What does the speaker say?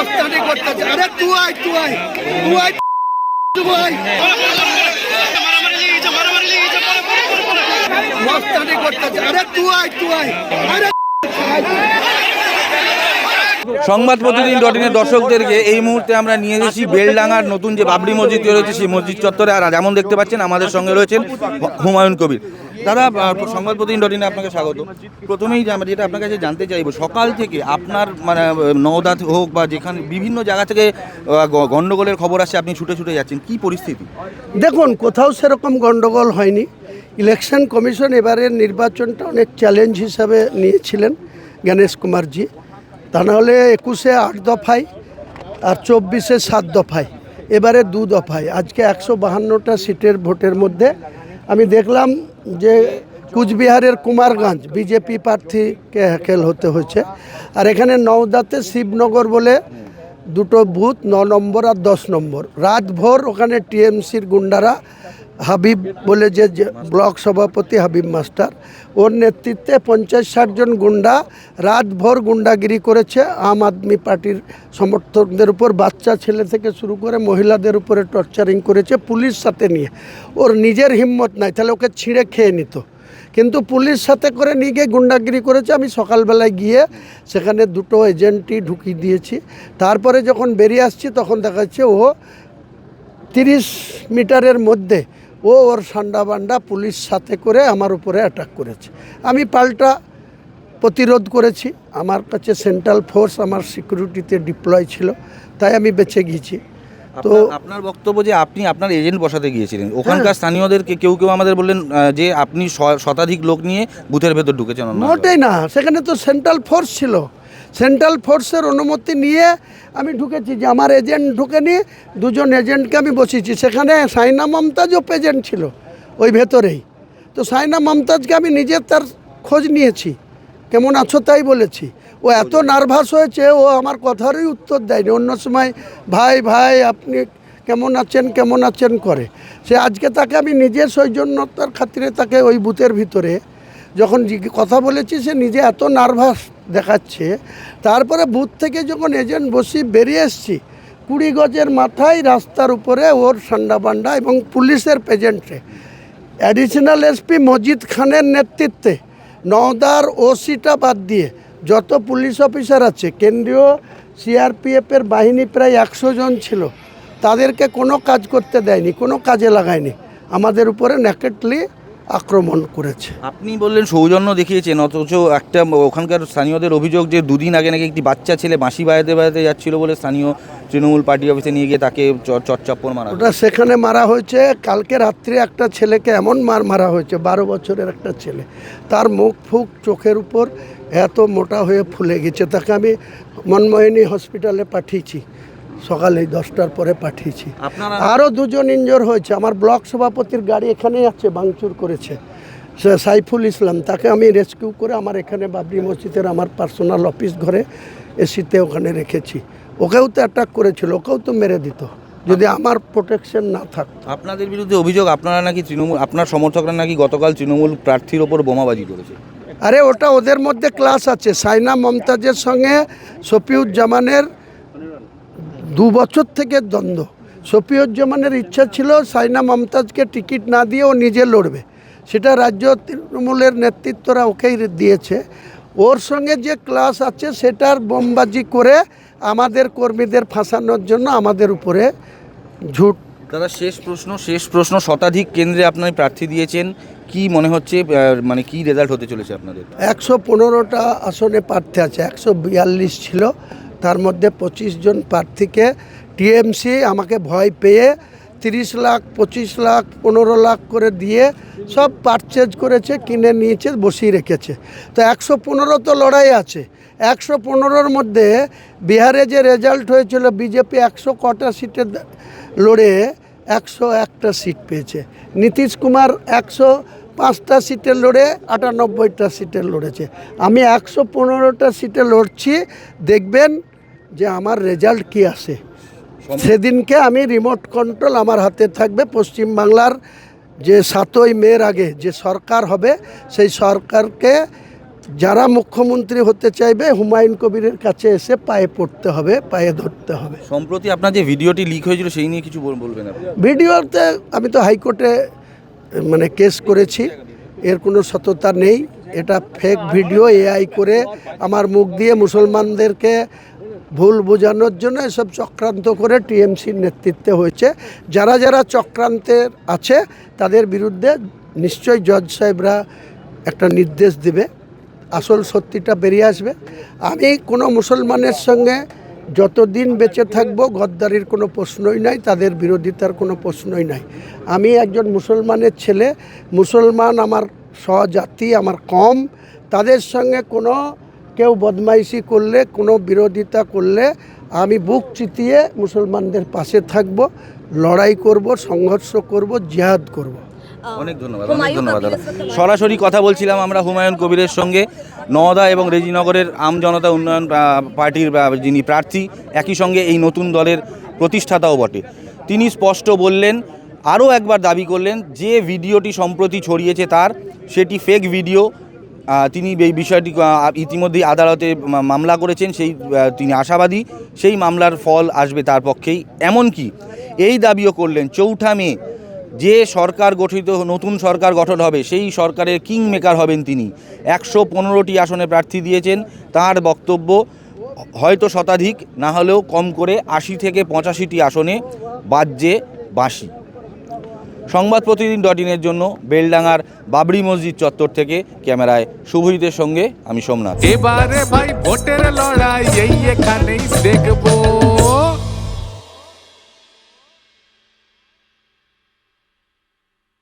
মস্তানি করতেছে। আরে তুই আয় মস্তানি করতেছে। আরে তুই আয় আরে সংবাদ প্রতিদিন ডটিনের দর্শকদেরকে এই মুহূর্তে আমরা নিয়ে এসেছি বেলডাঙ্গার নতুন যে বাবরি মসজিদ রয়েছে সেই মসজিদ চত্বরে। আর যেমন দেখতে পাচ্ছেন আমাদের সঙ্গে রয়েছেন হুমায়ুন কবির। দাদা, সংবাদ প্রতিদিন ডটিনে আপনাকে স্বাগত। প্রথমেই যেটা আপনার কাছে জানতে চাইবো, সকাল থেকে আপনার মানে নওদা হোক বা যেখানে বিভিন্ন জায়গা থেকে গন্ডগোলের খবর আসছে, আপনি ছুটে ছুটে যাচ্ছেন, কি পরিস্থিতি? দেখুন, কোথাও সেরকম গন্ডগোল হয়নি। ইলেকশন কমিশন এবারের নির্বাচনটা অনেক চ্যালেঞ্জ হিসাবে নিয়েছিলেন গণেশ কুমারজি। তা নাহলে 21-এ 8 দফায় আর 24-এ 7 দফায়, এবারে 2 দফায়। আজকে 152টা সিটের ভোটের মধ্যে আমি দেখলাম যে কুচবিহারের কুমারগঞ্জ বিজেপি প্রার্থীকে হ্যাকেল হতে হয়েছে। আর এখানে নওদাতে শিবনগর বলে দুটো বুথ 9 নম্বর আর 10 নম্বর, রাতভর ওখানে টিএমসির গুন্ডারা, হাবিব বলে যে ব্লক সভাপতি হাবিব মাস্টার, ওর নেতৃত্বে 50-60 জন গুন্ডা রাতভর গুন্ডাগিরি করেছে। আম আদমি পার্টির সমর্থকদের উপর, বাচ্চা ছেলে থেকে শুরু করে মহিলাদের উপরে টর্চারিং করেছে পুলিশ সাথে নিয়ে। ওর নিজের হিম্মত নাই, তাহলে ওকে ছিঁড়ে খেয়ে নিত, কিন্তু পুলিশ সাথে করে নিয়ে গিয়ে গুন্ডাগিরি করেছে। আমি সকালবেলায় গিয়ে সেখানে 2টো এজেন্টই ঢুকিয়ে দিয়েছি। তারপরে যখন বেরিয়ে আসছি তখন দেখা যাচ্ছে ও 30 মিটারের মধ্যে ওর সান্ডা বান্ডা পুলিশ সাথে করে আমার উপরে অ্যাটাক করেছে। আমি পাল্টা প্রতিরোধ করেছি। আমার কাছে সেন্ট্রাল ফোর্স আমার সিকিউরিটিতে ডিপ্লয় ছিল, তাই আমি বেঁচে গিয়েছি। তো আপনার বক্তব্য যে আপনি আপনার এজেন্ট বসাতে গিয়েছিলেন, ওখানকার স্থানীয়দেরকে কেউ আমাদের বললেন যে আপনি শতাধিক লোক নিয়ে বুথের ভেতর ঢুকেছেন। মোটেই না, সেখানে তো সেন্ট্রাল ফোর্স ছিল। সেন্ট্রাল ফোর্সের অনুমতি নিয়ে আমি ঢুকেছি। যে আমার এজেন্ট ঢুকেনি, 2 জন এজেন্টকে আমি বসিয়েছি। সেখানে সাইনা মমতাজও প্রেজেন্ট ছিল ওই ভেতরেই। তো সাইনা মমতাজকে আমি নিজে তার খোঁজ নিয়েছি, কেমন আছো তাই বলেছি। ও এত নার্ভাস হয়েছে, ও আমার কথারই উত্তর দেয়নি। অন্য সময় ভাই ভাই আপনি কেমন আছেন করে। সে আজকে তাকে আমি নিজের সৌজন্যতার খাতিরে তাকে ওই বুথের ভিতরে যখন কথা বলেছি, সে নিজে এত নার্ভাস দেখাচ্ছে। তারপরে বুথ থেকে যখন এজেন্ট বসি বেরিয়ে এসছি, 20 গজের মাথায় রাস্তার উপরে ওর সান্ডাবান্ডা এবং পুলিশের প্রেজেন্টে অ্যাডিশনাল এসপি মজিদ খানের নেতৃত্বে নওদার ওসিটা বাদ দিয়ে যত পুলিশ অফিসার আছে, কেন্দ্রীয় সিআরপিএফের বাহিনী প্রায় 100 জন ছিল, তাদেরকে কোনো কাজ করতে দেয়নি, কোনো কাজে লাগায়নি। আমাদের উপরে ন্যাকেটলি আক্রমণ করেছে। আপনি বললেন সৌজন্য দেখিয়েছেন, অথচ একটা ওখানকার স্থানীয়দের অভিযোগ যে 2 দিন আগে নাকি একটি বাচ্চা ছেলে বাঁশি বাজাতে যাচ্ছিল বলে স্থানীয় তৃণমূল পার্টি অফিসে নিয়ে গিয়ে তাকে চচ্চাপ্পর মারা। ওটা সেখানে মারা হয়েছে। কালকে রাত্রে একটা ছেলেকে এমন মারা হয়েছে, 12 বছরের একটা ছেলে, তার মুখ ফুক চোখের উপর এত মোটা হয়ে ফুলে গেছে। তাকে আমি মনমোহিনী হসপিটালে পাঠিয়েছি, সকালে 10টার পরে পাঠিয়েছি। আরও 2 জন ইনজোর হয়েছে। আমার ব্লক সভাপতির গাড়ি এখানেই আছে, ভাঙচুর করেছে সাইফুল ইসলাম, তাকে আমি রেস্কিউ করে আমার এখানে বাবরি মসজিদের আমার পার্সোনাল অফিস ঘরে এসিতে ওখানে রেখেছি। ওকেও তো অ্যাটাক করেছিল, ওকেও তো মেরে দিত যদি আমার প্রোটেকশন না থাকতো। আপনাদের বিরুদ্ধে অভিযোগ আপনারা নাকি আপনার সমর্থকরা নাকি গতকাল তৃণমূল প্রার্থীর ওপর বোমাবাজি করেছে। আরে ওটা ওদের মধ্যে ক্লাস আছে। সাইনা মমতাজের সঙ্গে শফিউজ্জামানের 2 বছর থেকে দ্বন্দ্ব। শফিউজ্জামানের ইচ্ছা ছিল সাইনা মমতাজকে টিকিট না দিয়ে ও নিজে লড়বে, সেটা রাজ্য তৃণমূলের নেতৃত্বরা ওকেই দিয়েছে। ওর সঙ্গে যে ক্লাস আছে সেটার বোমবাজি করে আমাদের কর্মীদের ফাঁসানোর জন্য আমাদের উপরে ঝুট। দাদা, শেষ প্রশ্ন, শতাধিক কেন্দ্রে আপনার প্রার্থী দিয়েছেন, কি মনে হচ্ছে মানে কি রেজাল্ট হতে চলেছে আপনাদের? 115টা আসনে প্রার্থী আছে, 142 ছিল, তার মধ্যে 25 জন প্রার্থীকে টিএমসি আমাকে ভয় পেয়ে 30 লাখ 25 লাখ 15 লাখ করে দিয়ে সব পারচেজ করেছে, কিনে নিয়েছে, বসিয়ে রেখেছে। তো 115 তো লড়াই আছে। 115-র মধ্যে বিহারে যে রেজাল্ট হয়েছিল, বিজেপি 100 কটা সিটে লড়ে 101টা সিট পেয়েছে। নীতিশ কুমার 105টা সিটে লড়ে 98টা সিটে লড়েছে। আমি 115টা সিটে লড়ছি। দেখবেন যে আমার রেজাল্ট কি আসে। সেদিনকে আমি রিমোট কন্ট্রোল আমার হাতে থাকবে। পশ্চিমবাংলার যে 7ই মের আগে যে সরকার হবে, সেই সরকারকে যারা মুখ্যমন্ত্রী হতে চাইবে হুমায়ুন কবিরের কাছে এসে পায়ে পড়তে হবে, পায়ে ধরতে হবে। সম্প্রতি আপনার যে ভিডিওটি লিক হয়েছিল সেই নিয়ে কিছু বলবেন আপনি? ভিডিওতে আমি তো হাইকোর্টে মানে কেস করেছি, এর কোনো সততা নেই, এটা ফেক ভিডিও, এআই করে আমার মুখ দিয়ে মুসলমানদেরকে ভুল বোঝানোর জন্য এসব চক্রান্ত করে টিএমসির নেতৃত্বে হয়েছে। যারা যারা চক্রান্তের আছে তাদের বিরুদ্ধে নিশ্চয়ই জজ সাহেবরা একটা নির্দেশ দেবে, আসল সত্যিটা বেরিয়ে আসবে। আমি কোনো মুসলমানের সঙ্গে যতদিন বেঁচে থাকবো গদ্দারির কোনো প্রশ্নই নাই, তাদের বিরোধিতার কোনো প্রশ্নই নাই। আমি একজন মুসলমানের ছেলে, মুসলমান আমার স্বজাতি, আমার কম, তাদের সঙ্গে কোনো কেউ বদমাইশি করলে, কোনো বিরোধিতা করলে আমি বুক চিতিয়ে মুসলমানদের পাশে থাকব, লড়াই করব, সংঘর্ষ করব, জিহাদ করব। অনেক ধন্যবাদ, অনেক ধন্যবাদ দাদা। সরাসরি কথা বলছিলাম আমরা হুমায়ুন কবিরের সঙ্গে, নওদা এবং রেজিনগরের আম জনতা উন্নয়ন পার্টির যিনি প্রার্থী, একই সঙ্গে এই নতুন দলের প্রতিষ্ঠাতাও বটে। তিনি স্পষ্ট বললেন, আরও একবার দাবি করলেন যে ভিডিওটি সম্প্রতি ছড়িয়েছে তার সেটি ফেক ভিডিও। তিনি এই বিষয়টি ইতিমধ্যেই আদালতে মামলা করেছেন, সেই তিনি আশাবাদী সেই মামলার ফল আসবে তার পক্ষেই। এমনকি এই দাবিও করলেন 4 মে যে সরকার গঠিত, নতুন সরকার গঠন হবে, সেই সরকারের কিং মেকার হবেন তিনি। 115টি আসনে প্রার্থী দিয়েছেন, তার বক্তব্য হয়তো শতাধিক, না হলেও কম করে 80 থেকে 85টি আসনে বাজছে বাঁশি। সংবাদ প্রতিদিন .in-এর জন্য বেলডাঙ্গার বাবরি মসজিদ চত্বর থেকে ক্যামেরায় শুভজিতের সঙ্গে আমি সোমনাথ। এবারে ভাই ভোটের লড়াই এই এখানেই দেখবো।